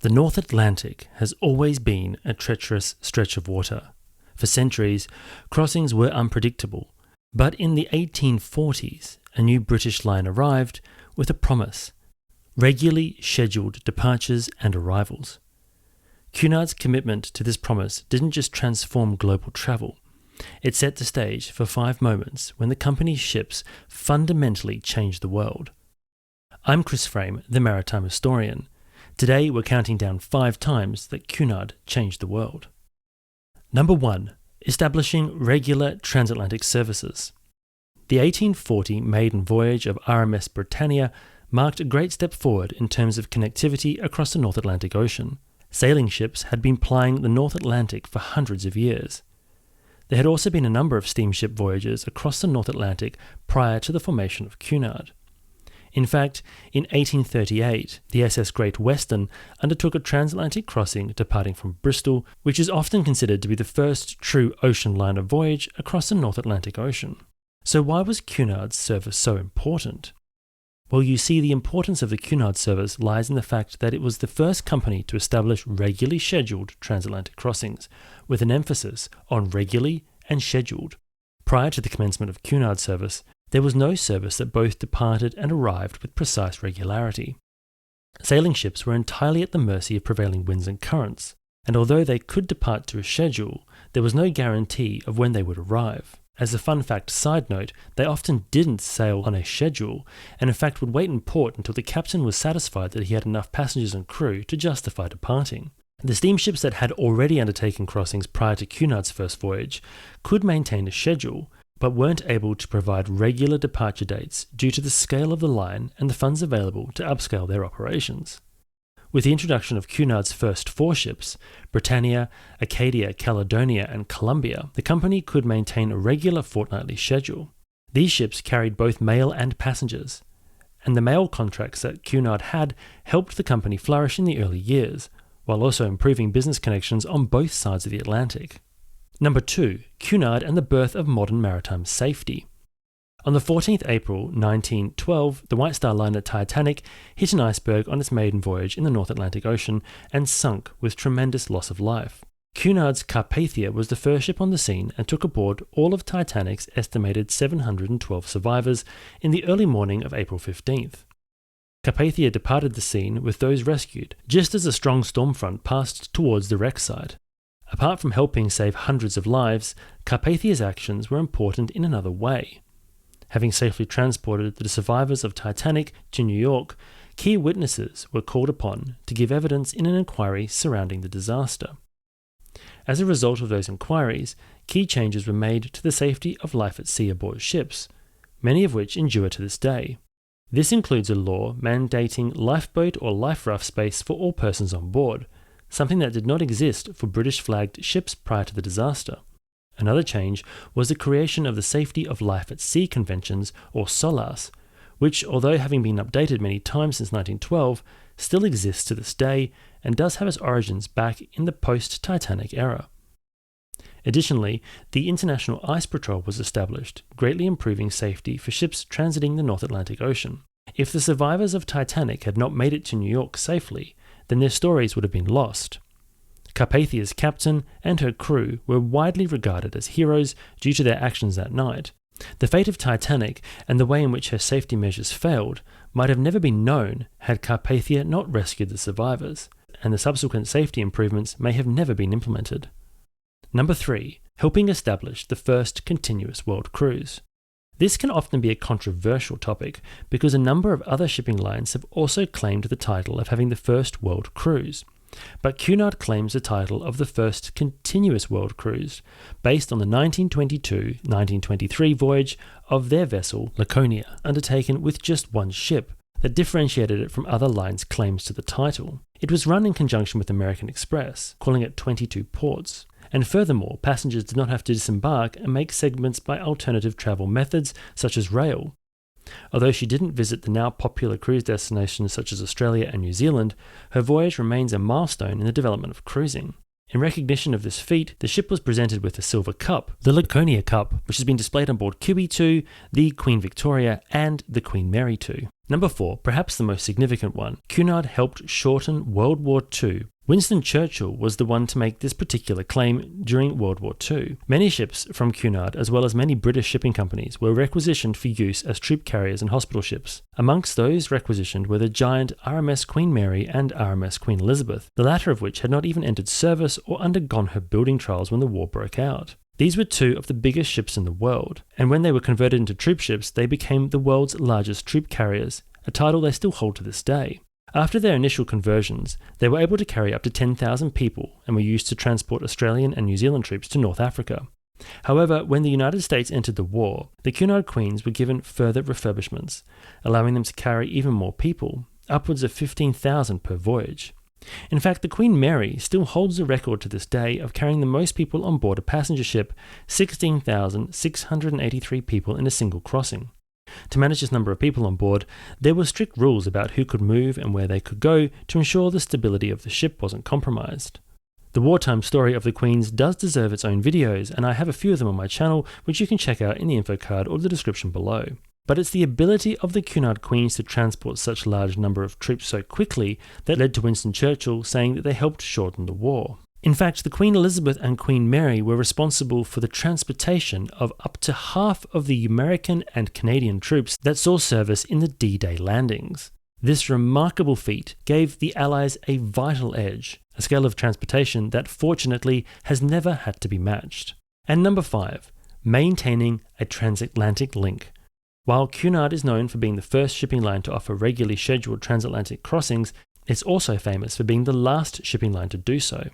The North Atlantic has always been a treacherous stretch of water. For centuries, crossings were unpredictable, but in the 1840s, a new British line arrived with a promise: regularly scheduled departures and arrivals. Cunard's commitment to this promise didn't just transform global travel, it set the stage for 5 moments when the company's ships fundamentally changed the world. I'm Chris Frame, the maritime historian. Today we're counting down 5 times that Cunard changed the world. Number 1. Establishing regular transatlantic services. The 1840 maiden voyage of RMS Britannia marked a great step forward in terms of connectivity across the North Atlantic Ocean. Sailing ships had been plying the North Atlantic for hundreds of years. There had also been a number of steamship voyages across the North Atlantic prior to the formation of Cunard. In fact, in 1838, the SS Great Western undertook a transatlantic crossing departing from Bristol, which is often considered to be the first true ocean liner voyage across the North Atlantic Ocean. So why was Cunard's service so important? Well, you see, the importance of the Cunard service lies in the fact that it was the first company to establish regularly scheduled transatlantic crossings, with an emphasis on regularly and scheduled. Prior to the commencement of Cunard service, there was no service that both departed and arrived with precise regularity. Sailing ships were entirely at the mercy of prevailing winds and currents, and although they could depart to a schedule, there was no guarantee of when they would arrive. As a fun fact side note, they often didn't sail on a schedule, and in fact would wait in port until the captain was satisfied that he had enough passengers and crew to justify departing. The steamships that had already undertaken crossings prior to Cunard's first voyage could maintain a schedule, but weren't able to provide regular departure dates due to the scale of the line and the funds available to upscale their operations. With the introduction of Cunard's first 4 ships, Britannia, Acadia, Caledonia and Columbia, the company could maintain a regular fortnightly schedule. These ships carried both mail and passengers, and the mail contracts that Cunard had helped the company flourish in the early years, while also improving business connections on both sides of the Atlantic. Number 2. Cunard and the birth of modern maritime safety. On the 14th April 1912, the White Star liner Titanic hit an iceberg on its maiden voyage in the North Atlantic Ocean and sunk with tremendous loss of life. Cunard's Carpathia was the first ship on the scene and took aboard all of Titanic's estimated 712 survivors in the early morning of April 15th. Carpathia departed the scene with those rescued, just as a strong storm front passed towards the wreck site. Apart from helping save hundreds of lives, Carpathia's actions were important in another way. Having safely transported the survivors of Titanic to New York, key witnesses were called upon to give evidence in an inquiry surrounding the disaster. As a result of those inquiries, key changes were made to the safety of life at sea aboard ships, many of which endure to this day. This includes a law mandating lifeboat or life raft space for all persons on board, something that did not exist for British-flagged ships prior to the disaster. Another change was the creation of the Safety of Life at Sea Conventions, or SOLAS, which, although having been updated many times since 1912, still exists to this day and does have its origins back in the post-Titanic era. Additionally, the International Ice Patrol was established, greatly improving safety for ships transiting the North Atlantic Ocean. If the survivors of Titanic had not made it to New York safely, then their stories would have been lost. Carpathia's captain and her crew were widely regarded as heroes due to their actions that night. The fate of Titanic and the way in which her safety measures failed might have never been known had Carpathia not rescued the survivors, and the subsequent safety improvements may have never been implemented. Number 3. Helping establish the first continuous world cruise. This can often be a controversial topic because a number of other shipping lines have also claimed the title of having the first world cruise. But Cunard claims the title of the first continuous world cruise, based on the 1922-1923 voyage of their vessel Laconia, undertaken with just one ship, that differentiated it from other lines' claims to the title. It was run in conjunction with American Express, calling at 22 ports. And furthermore, passengers did not have to disembark and make segments by alternative travel methods such as rail. Although she didn't visit the now popular cruise destinations such as Australia and New Zealand, her voyage remains a milestone in the development of cruising. In recognition of this feat, the ship was presented with a silver cup, the Laconia Cup, which has been displayed on board QE2, the Queen Victoria, and the Queen Mary II. Number 4, perhaps the most significant one, Cunard helped shorten World War II. Winston Churchill was the one to make this particular claim during World War II. Many ships from Cunard, as well as many British shipping companies, were requisitioned for use as troop carriers and hospital ships. Amongst those requisitioned were the giant RMS Queen Mary and RMS Queen Elizabeth, the latter of which had not even entered service or undergone her building trials when the war broke out. These were two of the biggest ships in the world, and when they were converted into troop ships, they became the world's largest troop carriers, a title they still hold to this day. After their initial conversions, they were able to carry up to 10,000 people and were used to transport Australian and New Zealand troops to North Africa. However, when the United States entered the war, the Cunard Queens were given further refurbishments, allowing them to carry even more people, upwards of 15,000 per voyage. In fact, the Queen Mary still holds the record to this day of carrying the most people on board a passenger ship, 16,683 people in a single crossing. To manage this number of people on board, there were strict rules about who could move and where they could go to ensure the stability of the ship wasn't compromised. The wartime story of the Queens does deserve its own videos, and I have a few of them on my channel which you can check out in the info card or the description below. But it's the ability of the Cunard Queens to transport such a large number of troops so quickly that led to Winston Churchill saying that they helped shorten the war. In fact, the Queen Elizabeth and Queen Mary were responsible for the transportation of up to half of the American and Canadian troops that saw service in the D-Day landings. This remarkable feat gave the Allies a vital edge, a scale of transportation that fortunately has never had to be matched. And number 5, maintaining a transatlantic link. While Cunard is known for being the first shipping line to offer regularly scheduled transatlantic crossings, it's also famous for being the last shipping line to do so.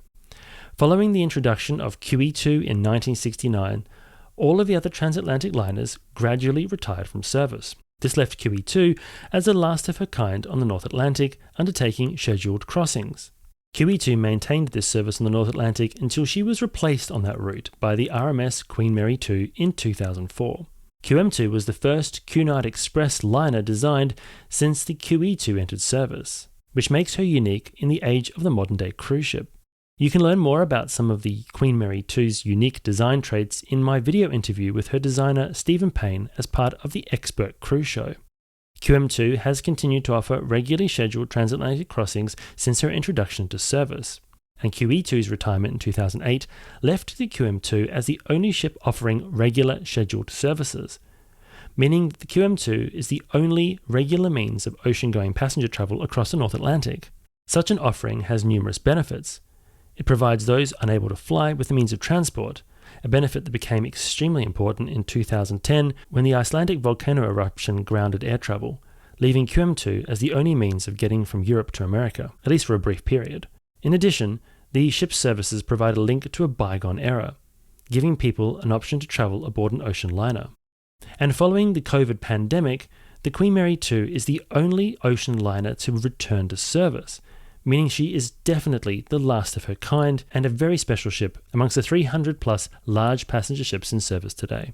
Following the introduction of QE2 in 1969, all of the other transatlantic liners gradually retired from service. This left QE2 as the last of her kind on the North Atlantic, undertaking scheduled crossings. QE2 maintained this service on the North Atlantic until she was replaced on that route by the RMS Queen Mary II in 2004. QM2 was the first Cunard Express liner designed since the QE2 entered service, which makes her unique in the age of the modern-day cruise ship. You can learn more about some of the Queen Mary II's unique design traits in my video interview with her designer Stephen Payne as part of the Expert Cruise Show. QM2 has continued to offer regularly scheduled transatlantic crossings since her introduction to service, and QE2's retirement in 2008 left the QM2 as the only ship offering regular scheduled services, meaning the QM2 is the only regular means of ocean-going passenger travel across the North Atlantic. Such an offering has numerous benefits. It provides those unable to fly with the means of transport, a benefit that became extremely important in 2010 when the Icelandic volcano eruption grounded air travel, leaving QM2 as the only means of getting from Europe to America, at least for a brief period. In addition, the ship's services provide a link to a bygone era, giving people an option to travel aboard an ocean liner. And following the COVID pandemic, the Queen Mary II is the only ocean liner to return to service, meaning she is definitely the last of her kind and a very special ship amongst the 300 plus large passenger ships in service today.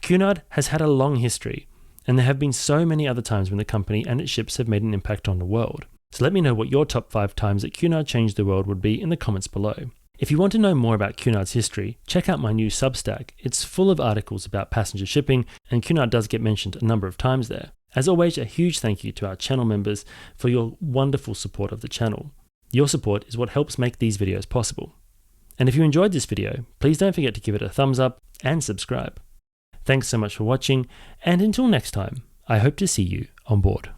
Cunard has had a long history, and there have been so many other times when the company and its ships have made an impact on the world. So let me know what your top 5 times that Cunard changed the world would be in the comments below. If you want to know more about Cunard's history, check out my new Substack. It's full of articles about passenger shipping, and Cunard does get mentioned a number of times there. As always, a huge thank you to our channel members for your wonderful support of the channel. Your support is what helps make these videos possible. And if you enjoyed this video, please don't forget to give it a thumbs up and subscribe. Thanks so much for watching, and until next time, I hope to see you on board.